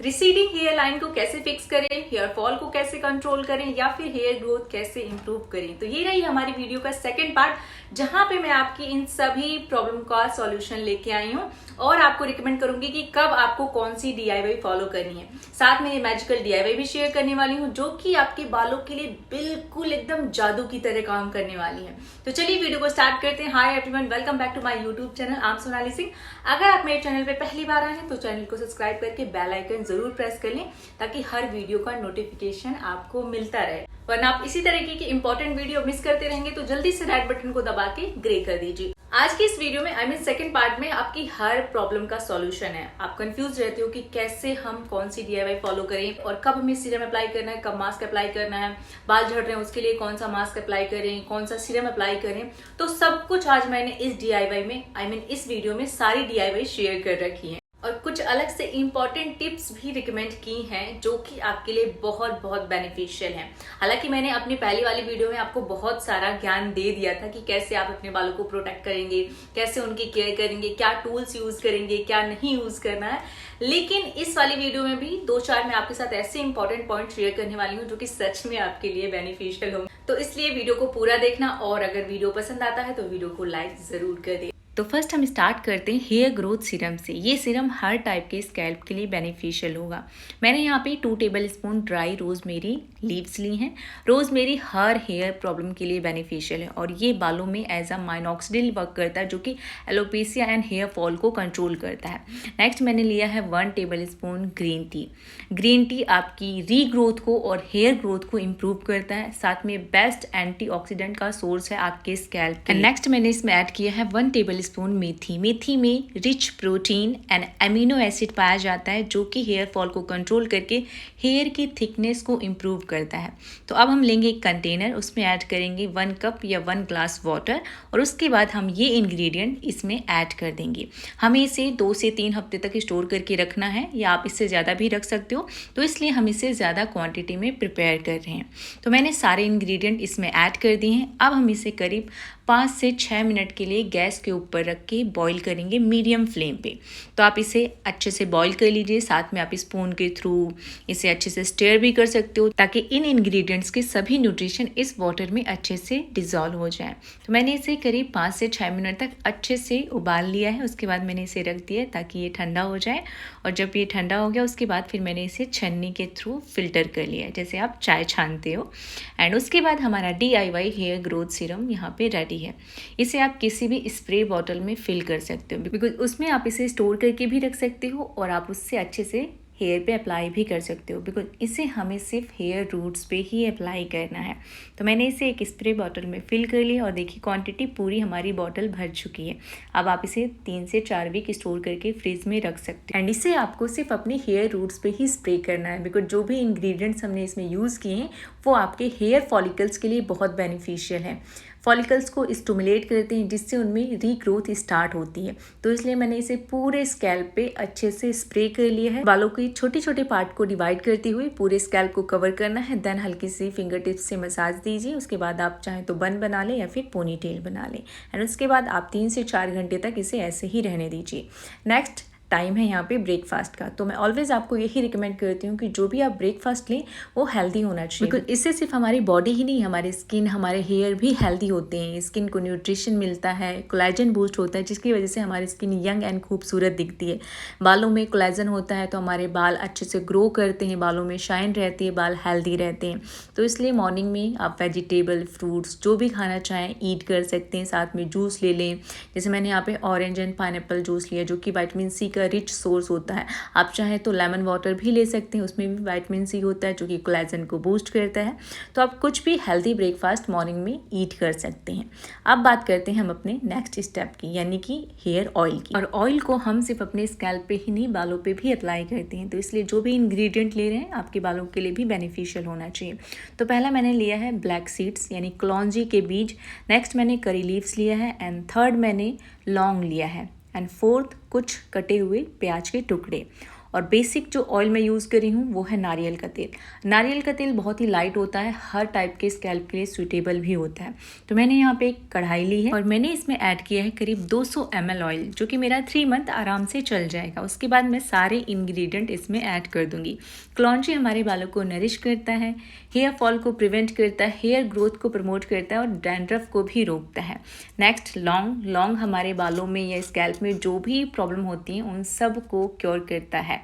Receding hair line को कैसे fix करें, हेयर फॉल को कैसे कंट्रोल करें या फिर हेयर ग्रोथ कैसे इंप्रूव करें। तो ये रही हमारी वीडियो का सेकंड पार्ट, जहां पे मैं आपकी इन सभी प्रॉब्लम का सॉल्यूशन लेके आई हूँ और आपको रिकमेंड करूंगी कि कब आपको कौन सी डीआईवाई फॉलो करनी है। साथ में ये मैजिकल डीआईवाई भी शेयर करने वाली हूँ जो कि आपके बालों के लिए बिल्कुल एकदम जादू की तरह काम करने वाली है। तो चलिए वीडियो को स्टार्ट करते हैं। Hi everyone, welcome back to my YouTube channel. I am Sonali Singh. अगर आप मेरे चैनल पे पहली बार आए हैं तो चैनल को सब्सक्राइब करके बेल आइकन जरूर प्रेस कर लें ताकि हर वीडियो का नोटिफिकेशन आपको मिलता रहे। वरना आप इसी तरीके की इंपॉर्टेंट वीडियो मिस करते रहेंगे तो जल्दी से रेड बटन को दबा के ग्रे कर दीजिए। आज की इस वीडियो में सेकंड पार्ट में आपकी हर प्रॉब्लम का सॉल्यूशन है। आप कंफ्यूज रहते हो कि कैसे हम कौन सी डीआईवाई फॉलो करें और कब हमें सीरम अप्लाई करना है, कब मास्क अप्लाई करना है, बाल झड़ रहे हैं उसके लिए कौन सा मास्क अप्लाई करें, कौन सा सीरम अप्लाई करें। तो सब कुछ आज मैंने इस डीआईवाई में इस वीडियो में सारी डीआईवाई शेयर कर रखी है और कुछ अलग से इम्पॉर्टेंट टिप्स भी रिकमेंड की हैं जो कि आपके लिए बहुत बहुत बेनिफिशियल हैं। हालांकि मैंने अपनी पहली वाली वीडियो में आपको बहुत सारा ज्ञान दे दिया था कि कैसे आप अपने बालों को प्रोटेक्ट करेंगे, कैसे उनकी केयर करेंगे, क्या टूल्स यूज करेंगे, क्या नहीं यूज करना है। लेकिन इस वाली वीडियो में भी 2-4 मैं आपके साथ ऐसे इंपॉर्टेंट पॉइंट शेयर करने वाली हूँ जो कि सच में आपके लिए बेनिफिशियल होंगे। तो इसलिए वीडियो को पूरा देखना और अगर वीडियो पसंद आता है तो वीडियो को लाइक जरूर कर दें। तो फर्स्ट हम स्टार्ट करते हैं हेयर ग्रोथ सीरम से। ये सीरम हर टाइप के स्कैल्प के लिए बेनिफिशियल होगा। मैंने यहाँ पे 2 tablespoon dry rosemary leaves ली हैं। रोजमेरी हर हेयर प्रॉब्लम के लिए बेनिफिशियल है और ये बालों में एज अ माइनॉक्सिडिल वर्क करता है जो कि एलोपेशिया एंड हेयर फॉल को कंट्रोल करता है। नेक्स्ट मैंने लिया है 1 table spoon green tea. Green tea आपकी रीग्रोथ को और हेयर ग्रोथ को इम्प्रूव करता है, साथ में बेस्ट एंटीऑक्सीडेंट का सोर्स है आपके स्कैल्प के। नेक्स्ट मैंने इसमें ऐड किया है 1 टेबल स्पून मेथी। मेथी में rich protein and amino acid पाया जाता है जो कि हेयर फॉल को कंट्रोल करके हेयर की थिकनेस को इम्प्रूव करता है। तो अब हम लेंगे एक कंटेनर, उसमें ऐड करेंगे 1 कप या 1 ग्लास वाटर और उसके बाद हम ये इंग्रेडिएंट इसमें ऐड कर देंगे। हमें इसे 2 से 3 हफ्ते तक स्टोर करके रखना है या आप इससे ज़्यादा भी रख सकते हो, तो इसलिए हम इसे ज़्यादा क्वांटिटी में प्रिपेयर कर रहे हैं। तो मैंने सारे इंग्रेडिएंट इसमें ऐड कर दिए हैं। अब हम इसे करीब 5 से 6 मिनट के लिए गैस के ऊपर रख के बॉईल करेंगे मीडियम फ्लेम पे। तो आप इसे अच्छे से बॉईल कर लीजिए, साथ में आप स्पून के थ्रू इसे अच्छे से स्टर भी कर सकते हो ताकि इन इंग्रेडिएंट्स के सभी न्यूट्रिशन इस वाटर में अच्छे से डिज़ोल्व हो जाए। तो मैंने इसे करीब 5 से 6 मिनट तक अच्छे से उबाल लिया है। उसके बाद मैंने इसे रख दिया ताकि ये ठंडा हो जाए और जब ये ठंडा हो गया उसके बाद फिर मैंने इसे छन्नी के थ्रू फिल्टर कर लिया है जैसे आप चाय छानते हो। एंड उसके बाद हमारा DIY हेयर ग्रोथ सीरम यहाँ पे रेडी है। इसे आप किसी भी स्प्रे बॉटल में फिल कर सकते हो बिकॉज उसमें आप इसे स्टोर करके भी रख सकते हो और आप उससे अच्छे से हेयर पे अप्लाई भी कर सकते हो बिकॉज इसे हमें सिर्फ हेयर रूट्स पे ही अप्लाई करना है। तो मैंने इसे एक स्प्रे बॉटल में फिल कर लिया और देखिए क्वांटिटी पूरी हमारी बॉटल भर चुकी है। अब आप इसे 3 से 4 वीक स्टोर करके फ्रिज में रख सकते हो एंड इसे आपको सिर्फ अपने हेयर रूट्स पे ही स्प्रे करना है बिकॉज जो भी इंग्रेडिएंट्स हमने इसमें यूज़ किए हैं वो आपके हेयर फॉलिकल्स के लिए बहुत बेनिफिशियल है। फॉलिकल्स को स्टिमुलेट करते हैं जिससे उनमें रीग्रोथ स्टार्ट होती है। तो इसलिए मैंने इसे पूरे स्कैल्प पे अच्छे से स्प्रे कर लिया है। बालों के छोटे छोटे पार्ट को डिवाइड करते हुए पूरे स्कैल्प को कवर करना है। देन हल्की सी फिंगर टिप्स से मसाज दीजिए। उसके बाद आप चाहें तो बन बना लें या फिर पोनी टेल बना लें एंड उसके बाद आप 3 से 4 घंटे तक इसे ऐसे ही रहने दीजिए। नेक्स्ट टाइम है यहाँ पे ब्रेकफास्ट का। तो मैं ऑलवेज आपको यही रिकमेंड करती हूँ कि जो भी आप ब्रेकफास्ट लें वो हेल्दी होना चाहिए बिकॉज इससे सिर्फ हमारी बॉडी ही नहीं, हमारे स्किन, हमारे हेयर भी हेल्दी होते हैं। स्किन को न्यूट्रिशन मिलता है, कोलेजन बूस्ट होता है जिसकी वजह से हमारी स्किन यंग एंड खूबसूरत दिखती है। बालों में कोलेजन होता है तो हमारे बाल अच्छे से ग्रो करते हैं, बालों में शाइन रहती है, बाल हेल्दी रहते हैं। तो इसलिए मॉर्निंग में आप वेजिटेबल, फ्रूट्स जो भी खाना चाहें ईट कर सकते हैं। साथ में जूस ले लें, जैसे मैंने यहाँ पे ऑरेंज एंड पाइनएप्पल जूस लिया जो कि विटामिन सी का रिच सोर्स होता है। आप चाहें तो लेमन वाटर भी ले सकते हैं, उसमें भी विटामिन सी होता है जो कि कोलेजन को बूस्ट करता है। तो आप कुछ भी हेल्दी ब्रेकफास्ट मॉर्निंग में ईट कर सकते हैं। अब बात करते हैं हम अपने नेक्स्ट स्टेप की, यानी कि हेयर ऑयल की। और ऑयल को हम सिर्फ अपने स्कैल्प पे ही नहीं, बालों पे भी अप्लाई करते हैं। तो इसलिए जो भी इंग्रेडिएंट ले रहे हैं आपके बालों के लिए भी बेनिफिशियल होना चाहिए। तो पहला मैंने लिया है ब्लैक सीड्स यानी कलौंजी के बीज। नेक्स्ट मैंने करी लीव्स लिया है एंड थर्ड मैंने लौंग लिया है एंड फोर्थ कुछ कटे हुए प्याज के टुकड़े। और बेसिक जो ऑयल मैं यूज़ करी हूँ वो है नारियल का तेल। नारियल का तेल बहुत ही लाइट होता है, हर टाइप के स्कैल्प के लिए सूटेबल भी होता है। तो मैंने यहाँ पे एक कढ़ाई ली है और मैंने इसमें ऐड किया है करीब 200 ml ऑयल, जो कि मेरा 3 मंथ आराम से चल जाएगा। उसके बाद मैं सारे इंग्रेडिएंट इसमें ऐड कर दूंगी। कलौंजी हमारे बालों को नरिश करता है, हेयर फॉल को प्रिवेंट करता है, हेयर ग्रोथ को प्रमोट करता है और डैंड्रफ को भी रोकता है। नेक्स्ट लौंग हमारे बालों में या स्कैल्प में जो भी प्रॉब्लम होती है उन सब को क्योर करता है।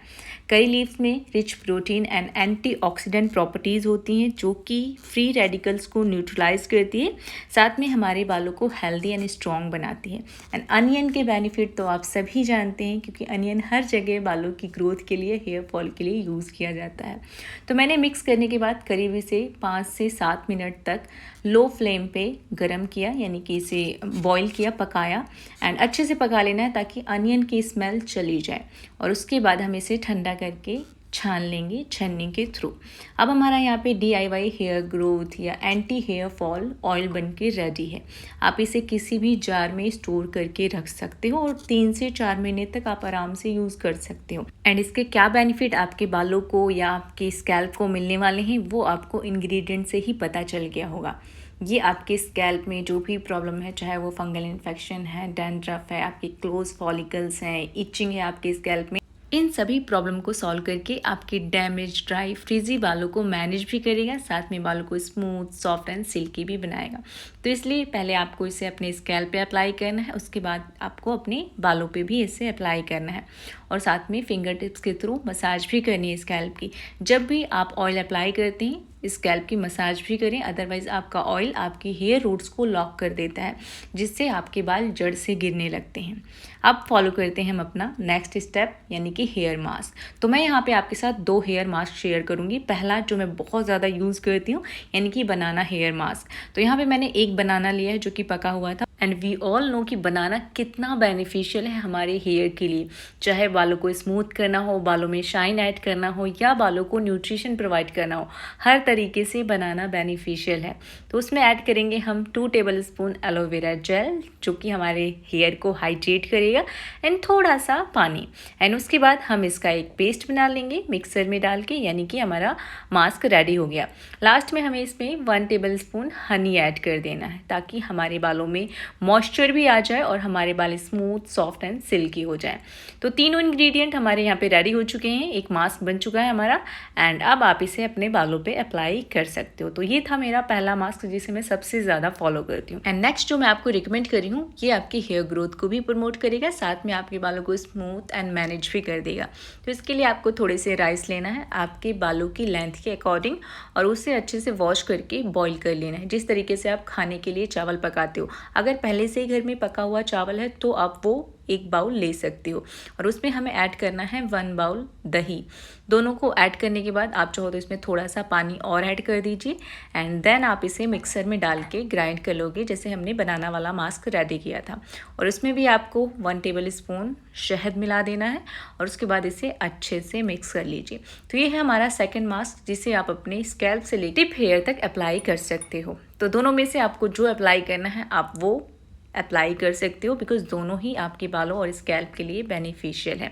करी लीव्स में rich protein and antioxidant properties होती हैं जो कि फ्री रेडिकल्स को न्यूट्रलाइज करती है, साथ में हमारे बालों को हेल्दी एंड स्ट्रॉन्ग बनाती है। एंड अनियन के बेनिफिट तो आप सभी जानते हैं, क्योंकि अनियन हर जगह बालों की ग्रोथ के लिए, हेयर फॉल के लिए यूज़ किया जाता है। तो मैंने मिक्स करने के बाद करीब इसे 5 से 7 मिनट तक लो फ्लेम पे गरम किया, यानी कि इसे बॉईल किया, पकाया। एंड अच्छे से पका लेना है ताकि अनियन की स्मेल चली जाए। और उसके बाद हम इसे ठंडा करके छान लेंगे छन्नी के थ्रू। अब हमारा यहाँ पे DIY हेयर ग्रोथ या एंटी हेयर फॉल ऑयल बन के रेडी है। आप इसे किसी भी जार में स्टोर करके रख सकते हो और 3 से 4 महीने तक आप आराम से यूज़ कर सकते हो। एंड इसके क्या बेनिफिट आपके बालों को या आपके स्कैल्प को मिलने वाले हैं वो आपको इंग्रेडिएंट से ही पता चल गया होगा। ये आपके स्कैल्प में जो भी प्रॉब्लम है, चाहे वो फंगल इन्फेक्शन है, डैंड्रफ है, आपके क्लोज फॉलिकल्स हैं, इचिंग है आपके स्कैल्प में, इन सभी प्रॉब्लम को सॉल्व करके आपके डैमेज, ड्राई, फ्रीजी बालों को मैनेज भी करेगा, साथ में बालों को स्मूथ, सॉफ्ट एंड सिल्की भी बनाएगा। तो इसलिए पहले आपको इसे अपने स्कैल्प पे अप्लाई करना है, उसके बाद आपको अपने बालों पे भी इसे अप्लाई करना है और साथ में फिंगर टिप्स के थ्रू मसाज भी करनी है स्कैल्प की। जब भी आप ऑयल अप्लाई करते हैं स्कैल्प की मसाज भी करें, अदरवाइज़ आपका ऑयल आपकी हेयर रूट्स को लॉक कर देता है, जिससे आपके बाल जड़ से गिरने लगते हैं। अब फॉलो करते हैं हम अपना नेक्स्ट स्टेप, यानी कि हेयर मास्क। तो मैं यहाँ पे आपके साथ 2 हेयर मास्क शेयर करूँगी। पहला जो मैं बहुत ज़्यादा यूज़ करती हूँ, यानी कि बनाना हेयर मास्क। तो यहाँ पे मैंने एक बनाना लिया है जो कि पका हुआ था। एंड वी ऑल नो कि बनाना कितना बेनिफिशियल है हमारे हेयर के लिए, चाहे बालों को स्मूथ करना हो, बालों में शाइन ऐड करना हो या बालों को न्यूट्रिशन प्रोवाइड करना हो, हर तरीके से बनाना बेनिफिशियल है। तो उसमें ऐड करेंगे हम 2 टेबलस्पून एलोवेरा जेल, जो कि हमारे हेयर को हाइड्रेट करेगा, एंड थोड़ा सा पानी। एंड उसके बाद हम इसका एक पेस्ट बना लेंगे मिक्सर में डाल के, यानी कि हमारा मास्क रेडी हो गया। लास्ट में हमें इसमें 1 टेबलस्पून हनी ऐड कर देना है, ताकि हमारे बालों में मॉइस्चर भी आ जाए और हमारे बाल स्मूथ, सॉफ्ट एंड सिल्की हो जाए। तो तीनों इंग्रेडिएंट हमारे यहाँ पे रेडी हो चुके हैं, एक मास्क बन चुका है हमारा। एंड अब आप इसे अपने बालों पे अप्लाई कर सकते हो। तो ये था मेरा पहला मास्क जिसे मैं सबसे ज़्यादा फॉलो करती हूँ। एंड नेक्स्ट जो मैं आपको रिकमेंड करी हूँ, ये आपकी हेयर ग्रोथ को भी प्रमोट करेगा, साथ में आपके बालों को स्मूथ एंड मैनेज भी कर देगा। तो इसके लिए आपको थोड़े से राइस लेना है आपके बालों की लेंथ के अकॉर्डिंग, और उसे अच्छे से वॉश करके बॉईल कर लेना है, जिस तरीके से आप खाने के लिए चावल पकाते हो। अगर पहले से ही घर में पका हुआ चावल है तो आप वो 1 बाउल ले सकते हो, और उसमें हमें ऐड करना है 1 बाउल दही। दोनों को ऐड करने के बाद आप चाहो तो इसमें थोड़ा सा पानी और ऐड कर दीजिए, एंड देन आप इसे मिक्सर में डाल के ग्राइंड कर लोगे, जैसे हमने बनाना वाला मास्क रेडी किया था। और इसमें भी आपको 1 टेबलस्पून शहद मिला देना है, और उसके बाद इसे अच्छे से मिक्स कर लीजिए। तो ये है हमारा सेकेंड मास्क, जिसे आप अपने स्कैल्प से लेकर टिप हेयर तक अप्लाई कर सकते हो। तो दोनों में से आपको जो अप्लाई करना है आप वो अप्लाई कर सकते हो, बिकॉज दोनों ही आपके बालों और स्कैल्प के लिए बेनिफिशियल है।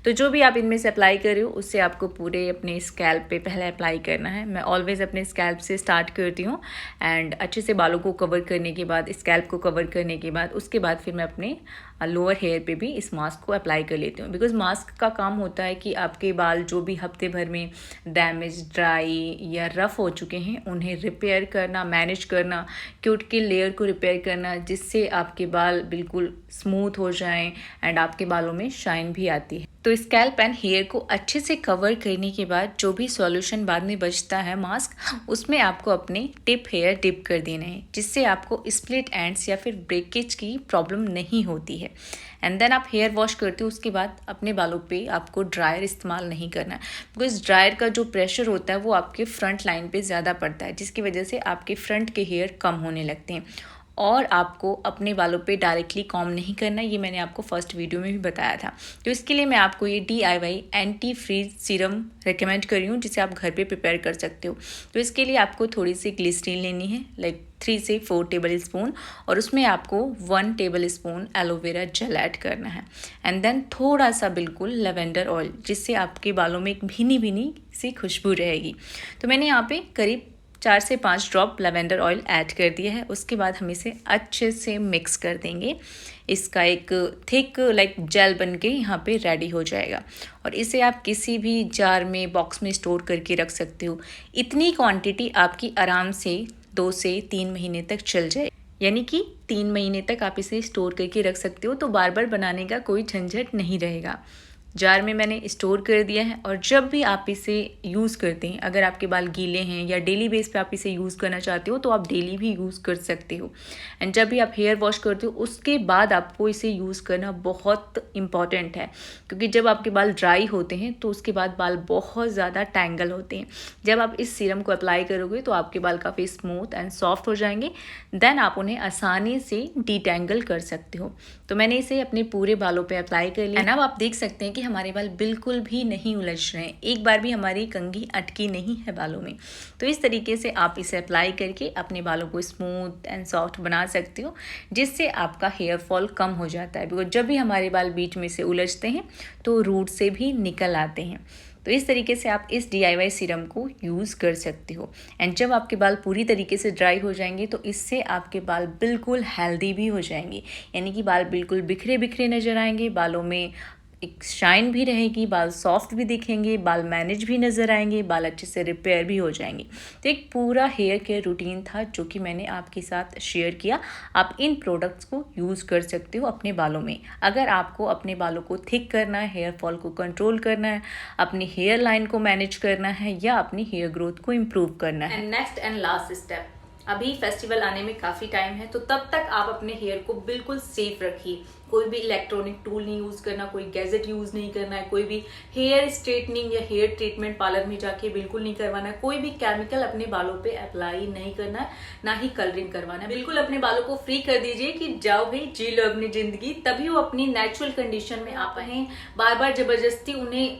तो जो भी आप इनमें से अप्लाई कर रहे हो उससे आपको पूरे अपने स्कैल्प पे पहले अप्लाई करना है। मैं ऑलवेज अपने स्कैल्प से स्टार्ट करती हूँ, एंड अच्छे से बालों को कवर करने के बाद, स्कैल्प को कवर करने के बाद, उसके बाद फिर मैं अपने लोअर हेयर पे भी इस मास्क को अप्लाई कर लेती हूँ। बिकॉज मास्क का काम होता है कि आपके बाल जो भी हफ्ते भर में डैमेज, ड्राई या रफ़ हो चुके हैं उन्हें रिपेयर करना, मैनेज करना, क्यूटिकल लेयर को रिपेयर करना, जिससे आपके बाल बिल्कुल स्मूथ हो जाएं एंड आपके बालों में शाइन भी आती है। तो स्कैल्प एंड हेयर को अच्छे से कवर करने के बाद जो भी सॉल्यूशन बाद में बचता है मास्क, उसमें आपको अपने टिप हेयर डिप कर देना है, जिससे आपको स्प्लिट एंड्स या फिर ब्रेकेज की प्रॉब्लम नहीं होती है। एंड देन आप हेयर वॉश करते हो, उसके बाद अपने बालों पे आपको ड्रायर इस्तेमाल नहीं करना है, बिकॉज ड्रायर का जो प्रेशर होता है वो आपके फ्रंट लाइन पे ज़्यादा पड़ता है, जिसकी वजह से आपके फ्रंट के हेयर कम होने लगते हैं। और आपको अपने बालों पे डायरेक्टली कॉम्ब नहीं करना, ये मैंने आपको फर्स्ट वीडियो में भी बताया था। तो इसके लिए मैं आपको ये DIY anti frizz serum recommend कर रही हूँ, जिसे आप घर पे प्रिपेयर कर सकते हो। तो इसके लिए आपको थोड़ी सी ग्लिसरीन लेनी है, लाइक 3 से 4 टेबल स्पून, और उसमें आपको 1 table spoon aloe vera gel add करना है, एंड देन थोड़ा सा बिल्कुल लेवेंडर ऑयल, जिससे आपके बालों में एक भीनी भीनी सी खुशबू रहेगी। तो मैंने यहाँ पे करीब 4 से 5 ड्रॉप लेवेंडर ऑयल ऐड कर दिया है। उसके बाद हम इसे अच्छे से मिक्स कर देंगे। इसका एक थिक लाइक जेल बन के यहाँ पे रेडी हो जाएगा, और इसे आप किसी भी जार में, बॉक्स में स्टोर करके रख सकते हो। इतनी क्वांटिटी आपकी आराम से 2 से 3 महीने तक चल जाए, यानी कि 3 महीने तक आप इसे स्टोर करके रख सकते हो। तो बार बार बनाने का कोई झंझट नहीं रहेगा। जार में मैंने स्टोर कर दिया है, और जब भी आप इसे यूज़ करते हैं, अगर आपके बाल गीले हैं या डेली बेस पे आप इसे यूज़ करना चाहते हो, तो आप डेली भी यूज़ कर सकते हो। एंड जब भी आप हेयर वॉश करते हो, उसके बाद आपको इसे यूज़ करना बहुत इम्पॉर्टेंट है, क्योंकि जब आपके बाल ड्राई होते हैं तो उसके बाद बाल बहुत ज़्यादा टैंगल होते हैं। जब आप इस सीरम को अप्लाई करोगे तो आपके बाल काफ़ी स्मूथ एंड सॉफ्ट हो जाएंगे, देन आप उन्हें आसानी से डिटेंगल कर सकते हो। तो मैंने इसे अपने पूरे बालों पे अप्लाई कर लिया, एंड अब आप देख सकते हैं कि हमारे बाल बिल्कुल भी नहीं उलझ रहे हैं, एक बार भी हमारी कंघी अटकी नहीं है बालों में। तो इस तरीके से आप इसे अप्लाई करके अपने बालों को स्मूथ एंड सॉफ्ट बना सकते हो, जिससे आपका हेयर फॉल कम हो जाता है। बिकॉज जब भी हमारे बाल बीच में से उलझते हैं तो रूट से भी निकल आते हैं। तो इस तरीके से आप इस DIY सीरम को यूज़ कर सकते हो। एंड जब आपके बाल पूरी तरीके से ड्राई हो जाएंगे तो इससे आपके बाल बिल्कुल हेल्दी भी हो जाएंगे, यानी कि बाल बिल्कुल बिखरे बिखरे नज़र आएंगे, बालों में एक शाइन भी रहेगी, बाल सॉफ्ट भी दिखेंगे, बाल मैनेज भी नज़र आएंगे, बाल अच्छे से रिपेयर भी हो जाएंगे। तो एक पूरा हेयर केयर रूटीन था जो कि मैंने आपके साथ शेयर किया। आप इन प्रोडक्ट्स को यूज़ कर सकते हो अपने बालों में। अगर आपको अपने बालों को थिक करना है, हेयर फॉल को कंट्रोल करना है, अपनी हेयर लाइन को मैनेज करना है, या अपनी हेयर ग्रोथ को इम्प्रूव करना है। And next and last step, अभी फेस्टिवल आने में काफ़ी टाइम है, तो तब तक आप अपने हेयर को बिल्कुल सेफ रखिए। कोई भी इलेक्ट्रॉनिक टूल नहीं यूज़ करना, कोई गैजेट यूज़ नहीं करना है, कोई भी हेयर स्ट्रेटनिंग या हेयर ट्रीटमेंट पार्लर में जाके बिल्कुल नहीं करवाना है, कोई भी केमिकल अपने बालों पे अप्लाई नहीं करना है, ना ही कलरिंग करवाना है। बिल्कुल अपने बालों को फ्री कर दीजिए कि जाओ भाई जी लो अपनी जिंदगी, तभी वो अपनी नेचुरल कंडीशन में आ पाए। बार बार जबरदस्ती उन्हें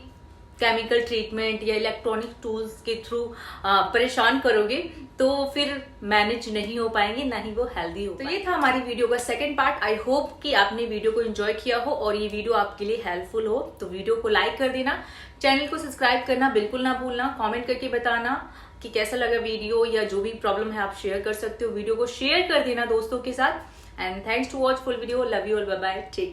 केमिकल ट्रीटमेंट या इलेक्ट्रॉनिक टूल्स के थ्रू परेशान करोगे तो फिर मैनेज नहीं हो पाएंगे, ना ही वो हेल्दी हो। तो ये था हमारी वीडियो का सेकंड पार्ट। आई होप कि आपने वीडियो को एंजॉय किया हो और ये वीडियो आपके लिए हेल्पफुल हो। तो वीडियो को लाइक कर देना, चैनल को सब्सक्राइब करना बिल्कुल ना भूलना, कमेंट करके बताना कि कैसा लगा वीडियो, या जो भी प्रॉब्लम है आप शेयर कर सकते हो। वीडियो को शेयर कर देना दोस्तों के साथ। And thanks to watch full video. Love you all, bye bye, take